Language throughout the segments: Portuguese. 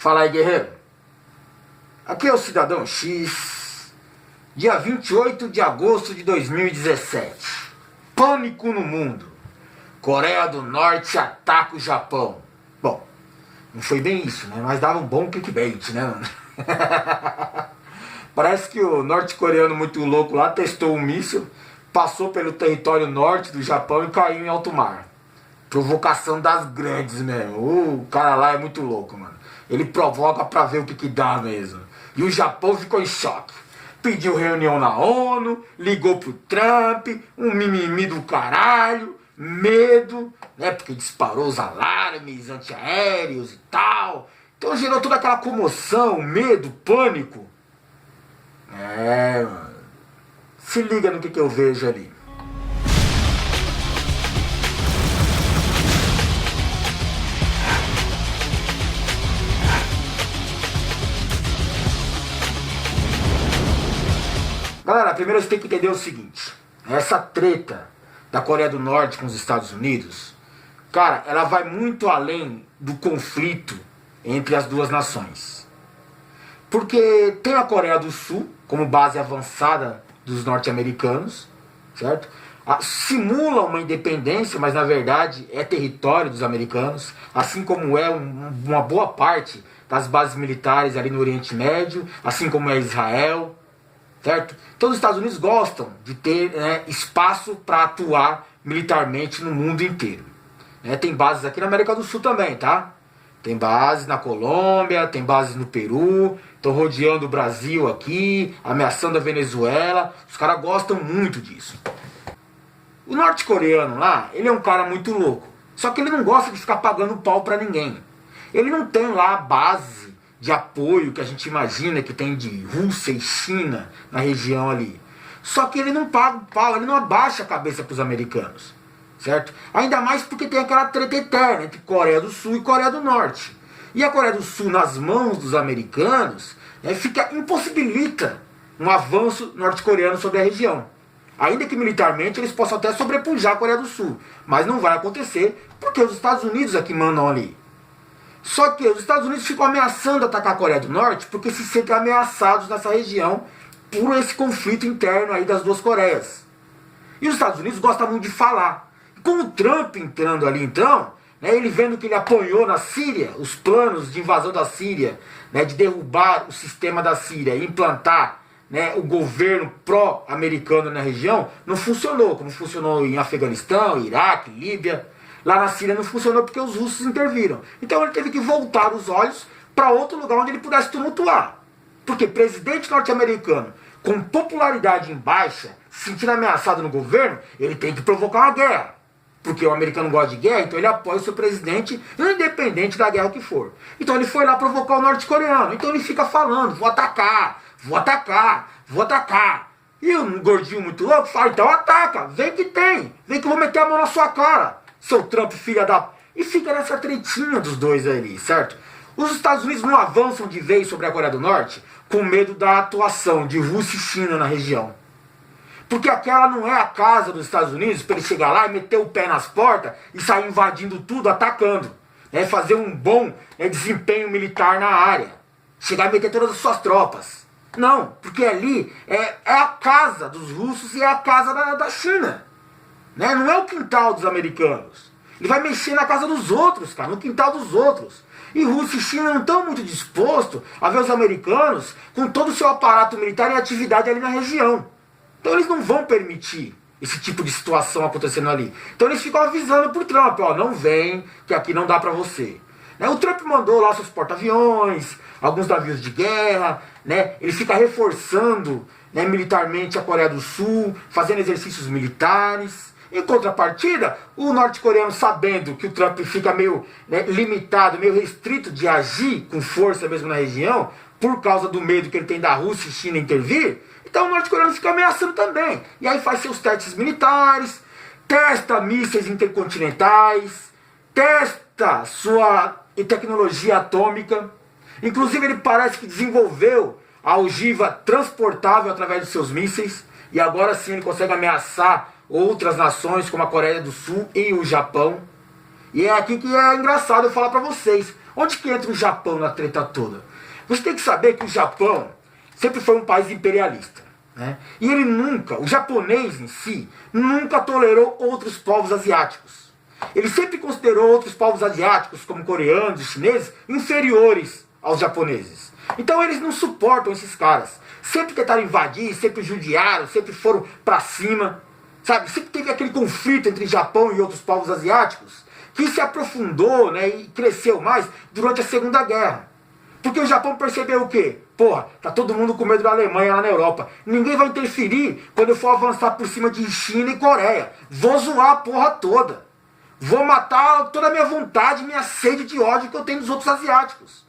Fala aí, guerreiro. Aqui é o Cidadão X, dia 28 de agosto de 2017. Pânico no mundo. Coreia do Norte ataca o Japão. Bom, não foi bem isso, né? Mas dava um bom clickbait, né, mano? Parece que o norte-coreano muito louco lá testou um míssil, passou pelo território norte do Japão e caiu em alto mar. Provocação das grandes mesmo. O cara lá é muito louco, mano. Ele provoca pra ver o que dá mesmo. E o Japão ficou em choque. Pediu reunião na ONU, ligou pro Trump, um mimimi do caralho, medo, né? Porque disparou os alarmes antiaéreos e tal. Então gerou toda aquela comoção, medo, pânico. Mano. Se liga no que eu vejo ali. Galera, primeiro você tem que entender o seguinte. Essa treta da Coreia do Norte com os Estados Unidos, cara, ela vai muito além do conflito entre as duas nações. Porque tem a Coreia do Sul como base avançada dos norte-americanos, certo? Simula uma independência, mas na verdade é território dos americanos, assim como é uma boa parte das bases militares ali no Oriente Médio, assim como é Israel, certo? Então os Estados Unidos gostam de ter espaço para atuar militarmente no mundo inteiro. Tem bases aqui na América do Sul também, tá? Tem bases na Colômbia, tem bases no Peru, estão rodeando o Brasil aqui, ameaçando a Venezuela. Os caras gostam muito disso. O norte-coreano lá, ele é um cara muito louco. Só que ele não gosta de ficar pagando pau pra ninguém. Ele não tem lá a base de apoio que a gente imagina que tem de Rússia e China na região ali. Só que ele não paga o pau, ele não abaixa a cabeça pros americanos. Certo? Ainda mais porque tem aquela treta eterna entre Coreia do Sul e Coreia do Norte. E a Coreia do Sul nas mãos dos americanos impossibilita um avanço norte-coreano sobre a região. Ainda que militarmente eles possam até sobrepujar a Coreia do Sul. Mas não vai acontecer porque os Estados Unidos é que mandam ali. Só que os Estados Unidos ficam ameaçando atacar a Coreia do Norte porque se sentem ameaçados nessa região por esse conflito interno aí das duas Coreias. E os Estados Unidos gostam muito de falar. Com o Trump entrando ali então, ele vendo que ele apoiou na Síria, os planos de invasão da Síria, de derrubar o sistema da Síria e implantar o governo pró-americano na região, não funcionou, como funcionou em Afeganistão, Iraque, Líbia. Lá na Síria não funcionou porque os russos interviram. Então ele teve que voltar os olhos para outro lugar onde ele pudesse tumultuar. Porque presidente norte-americano com popularidade em baixa, se sentindo ameaçado no governo, ele tem que provocar uma guerra. Porque o americano gosta de guerra, então ele apoia o seu presidente, independente da guerra que for. Então ele foi lá provocar o norte-coreano. Então ele fica falando, vou atacar, vou atacar, vou atacar. E um gordinho muito louco fala, então ataca, vem que tem, vem que eu vou meter a mão na sua cara, seu Trump, filha da... E fica nessa tretinha dos dois ali, certo? Os Estados Unidos não avançam de vez sobre a Coreia do Norte com medo da atuação de Rússia e China na região. Porque aquela não é a casa dos Estados Unidos para ele chegar lá e meter o pé nas portas e sair invadindo tudo, atacando. Fazer um bom desempenho militar na área. Chegar e meter todas as suas tropas. Não, porque ali é a casa dos russos e é a casa da China. Não é o quintal dos americanos. Ele vai mexer na casa dos outros, cara, no quintal dos outros. E Rússia e China não estão muito dispostos a ver os americanos com todo o seu aparato militar em atividade ali na região. Então eles não vão permitir esse tipo de situação acontecendo ali. Então eles ficam avisando pro Trump, ó, não vem, que aqui não dá pra você. O Trump mandou lá seus porta-aviões, alguns navios de guerra, ele fica reforçando militarmente a Coreia do Sul, fazendo exercícios militares. Em contrapartida, o norte-coreano, sabendo que o Trump fica meio limitado, meio restrito de agir com força mesmo na região, por causa do medo que ele tem da Rússia e China intervir, então o norte-coreano fica ameaçando também. E aí faz seus testes militares, testa mísseis intercontinentais, testa sua tecnologia atômica. Inclusive ele parece que desenvolveu a ogiva transportável através dos seus mísseis. E agora sim ele consegue ameaçar outras nações como a Coreia do Sul e o Japão. E é aqui que é engraçado eu falar pra vocês. Onde que entra o Japão na treta toda? Você tem que saber que o Japão sempre foi um país imperialista, né? E ele nunca, o japonês em si, nunca tolerou outros povos asiáticos. Ele sempre considerou outros povos asiáticos, como coreanos e chineses, inferiores aos japoneses. Então eles não suportam esses caras. Sempre tentaram invadir, sempre judiaram, sempre foram pra cima. Sabe? Sempre teve aquele conflito entre Japão e outros povos asiáticos, que se aprofundou, né, e cresceu mais durante a Segunda Guerra. Porque o Japão percebeu o quê? Porra, tá todo mundo com medo da Alemanha lá na Europa. Ninguém vai interferir quando eu for avançar por cima de China e Coreia. Vou zoar a porra toda. Vou matar toda a minha vontade, minha sede de ódio que eu tenho dos outros asiáticos.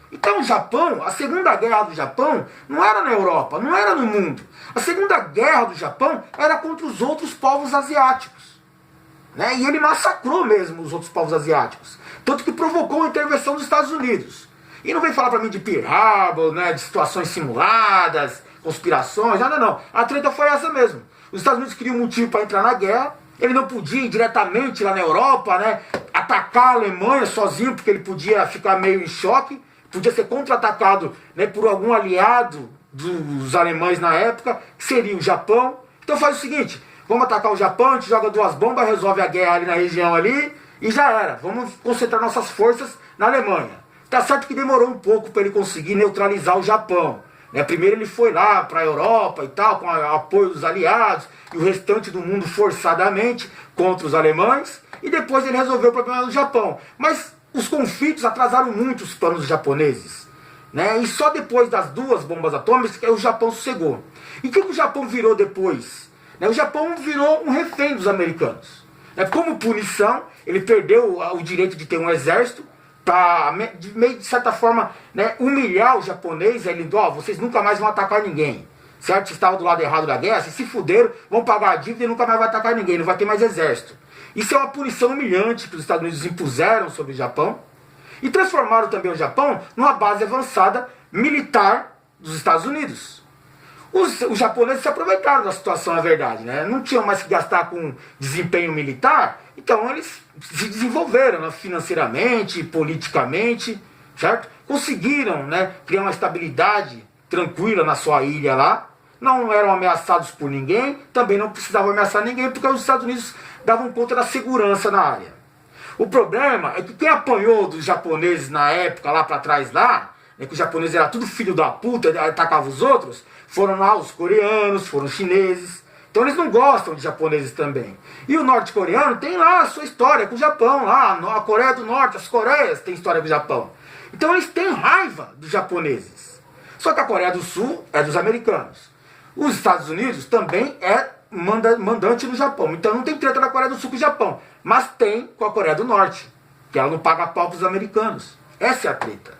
Então o Japão, a Segunda Guerra do Japão, não era na Europa, não era no mundo. A Segunda Guerra do Japão era contra os outros povos asiáticos, né? E ele massacrou mesmo os outros povos asiáticos. Tanto que provocou a intervenção dos Estados Unidos. E não vem falar pra mim de Pearl Harbor, né, de situações simuladas, conspirações, nada não. A treta foi essa mesmo. Os Estados Unidos queriam um motivo para entrar na guerra. Ele não podia ir diretamente lá na Europa, né, atacar a Alemanha sozinho, porque ele podia ficar meio em choque. Podia ser contra-atacado, né, por algum aliado dos alemães na época, que seria o Japão. Então faz o seguinte, vamos atacar o Japão, a gente joga 2 bombas, resolve a guerra ali na região ali, e já era. Vamos concentrar nossas forças na Alemanha. Tá certo que demorou um pouco para ele conseguir neutralizar o Japão, né? Primeiro ele foi lá para a Europa e tal, com o apoio dos aliados, e o restante do mundo forçadamente contra os alemães, e depois ele resolveu o problema do Japão. Mas os conflitos atrasaram muito os planos japoneses, né? E só depois das 2 bombas atômicas que o Japão sossegou. E o que o Japão virou depois? O Japão virou um refém dos americanos. Como punição, ele perdeu o direito de ter um exército, para, meio de certa forma, né, humilhar o japonês. Ele disse, vocês nunca mais vão atacar ninguém. Certo? Vocês estavam do lado errado da guerra, vocês se fuderam, vão pagar a dívida e nunca mais vai atacar ninguém, não vai ter mais exército. Isso é uma punição humilhante que os Estados Unidos impuseram sobre o Japão. E transformaram também o Japão numa base avançada militar dos Estados Unidos. Os japoneses se aproveitaram da situação, é verdade, né? Não tinham mais que gastar com desempenho militar, então eles se desenvolveram, né, financeiramente, politicamente, certo? Conseguiram, né, criar uma estabilidade tranquila na sua ilha lá. Não eram ameaçados por ninguém, também não precisavam ameaçar ninguém, porque os Estados Unidos davam conta da segurança na área. O problema é que quem apanhou dos japoneses na época, lá pra trás lá, né, que os japoneses eram tudo filho da puta, atacavam os outros, foram lá os coreanos, foram os chineses. Então eles não gostam de japoneses também. E o norte-coreano tem lá a sua história com o Japão, lá a Coreia do Norte, as Coreias têm história com o Japão. Então eles têm raiva dos japoneses. Só que a Coreia do Sul é dos americanos. Os Estados Unidos também é mandante no Japão. Então não tem treta da Coreia do Sul com o Japão. Mas tem com a Coreia do Norte, que ela não paga pau pros americanos. Essa é a treta.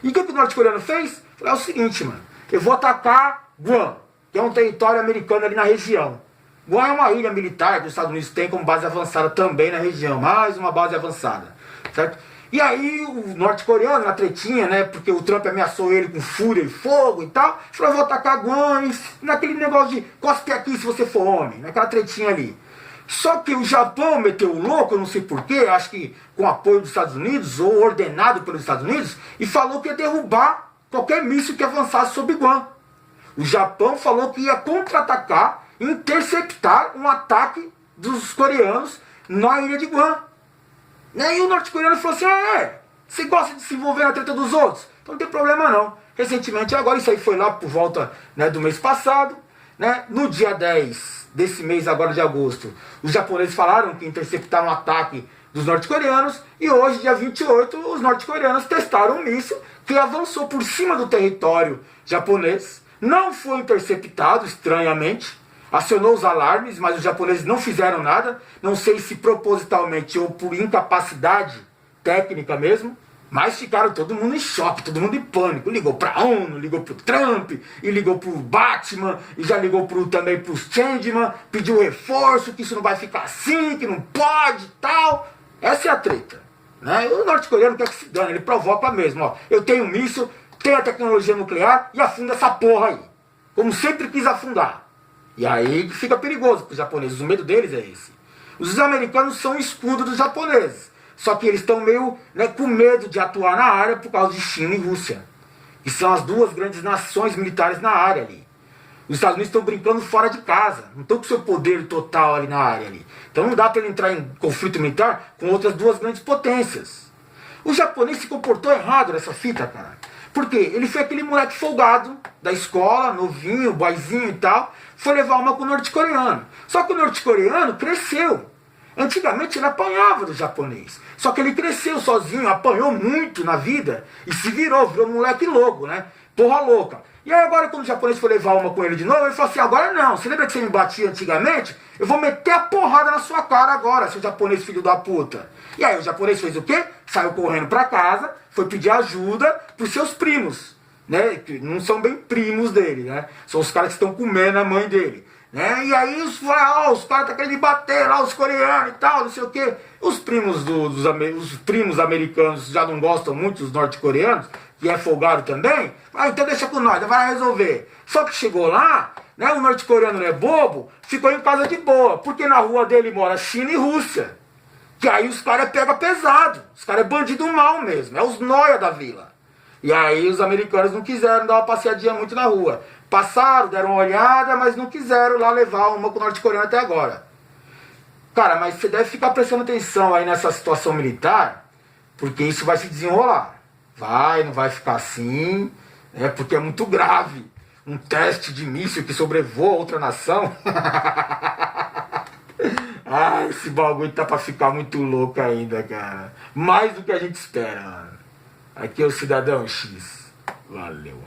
E o que o norte-coreano fez? É o seguinte, mano. Eu vou atacar Guam, que é um território americano ali na região. Guam é uma ilha militar que os Estados Unidos têm como base avançada também na região. Mais uma base avançada. Certo? E aí o norte-coreano, na tretinha, né, porque o Trump ameaçou ele com fúria e fogo e tal, falou, eu vou atacar Guam, naquele negócio de cospe aqui se você for homem, naquela tretinha ali. Só que o Japão meteu o louco, eu não sei porquê, acho que com apoio dos Estados Unidos, ou ordenado pelos Estados Unidos, e falou que ia derrubar qualquer míssil que avançasse sobre Guam. O Japão falou que ia contra-atacar, interceptar um ataque dos coreanos na ilha de Guam. E o norte-coreano falou assim, você gosta de se envolver na treta dos outros? Então não tem problema não. Recentemente, agora isso aí foi lá por volta, né, do mês passado, né, no dia 10 desse mês agora de agosto, os japoneses falaram que interceptaram um ataque dos norte-coreanos, e hoje, dia 28, os norte-coreanos testaram um míssil que avançou por cima do território japonês, não foi interceptado, estranhamente, acionou os alarmes, mas os japoneses não fizeram nada, não sei se propositalmente ou por incapacidade técnica mesmo, mas ficaram todo mundo em choque, todo mundo em pânico. Ligou para a ONU, ligou para o Trump, e ligou para o Batman, e já ligou também para os Changeman, pediu reforço, que isso não vai ficar assim, que não pode e tal. Essa é a treta. Né? O norte-coreano quer que se dane, ele provoca mesmo. Ó. Eu tenho um míssil, tenho a tecnologia nuclear e afunda essa porra aí. Como sempre quis afundar. E aí fica perigoso para os japoneses, o medo deles é esse. Os americanos são o escudo dos japoneses. Só que eles estão meio, né, com medo de atuar na área por causa de China e Rússia. E são as duas grandes nações militares na área ali. Os Estados Unidos estão brincando fora de casa, não estão com seu poder total ali na área ali. Então não dá para ele entrar em conflito militar com outras duas grandes potências. O japonês se comportou errado nessa fita, cara. Por quê? Ele foi aquele moleque folgado da escola, novinho, boizinho e tal, foi levar uma com o norte-coreano. Só que o norte-coreano cresceu. Antigamente ele apanhava do japonês. Só que ele cresceu sozinho, apanhou muito na vida e se virou moleque louco, né? Porra louca. E aí agora quando o japonês foi levar uma com ele de novo, ele falou assim, agora não, você lembra que você me batia antigamente? Eu vou meter a porrada na sua cara agora, seu japonês filho da puta. E aí o japonês fez o quê? Saiu correndo pra casa, foi pedir ajuda pros seus primos, né? Que não são bem primos dele, né? São os caras que estão comendo a mãe dele. Né? E aí os caras estão querendo me bater lá, os coreanos e tal, não sei o quê. Os primos, os primos americanos já não gostam muito dos norte-coreanos, que é folgado também. Ah, então deixa com nós, vai resolver. Só que chegou lá, né, o norte-coreano não é bobo, ficou em casa de boa, porque na rua dele mora China e Rússia. Que aí os caras pegam pesado, os caras é bandido mal mesmo, é os nóia da vila. E aí os americanos não quiseram dar uma passeadinha muito na rua. Passaram, deram uma olhada, mas não quiseram lá levar uma com o norte-coreano até agora. Cara, mas você deve ficar prestando atenção aí nessa situação militar, porque isso vai se desenrolar. Não vai ficar assim, né, porque é muito grave. Um teste de míssil que sobrevoa outra nação. Ah, esse bagulho tá pra ficar muito louco ainda, cara. Mais do que a gente espera, mano. Aqui é o Cidadão X. Valeu.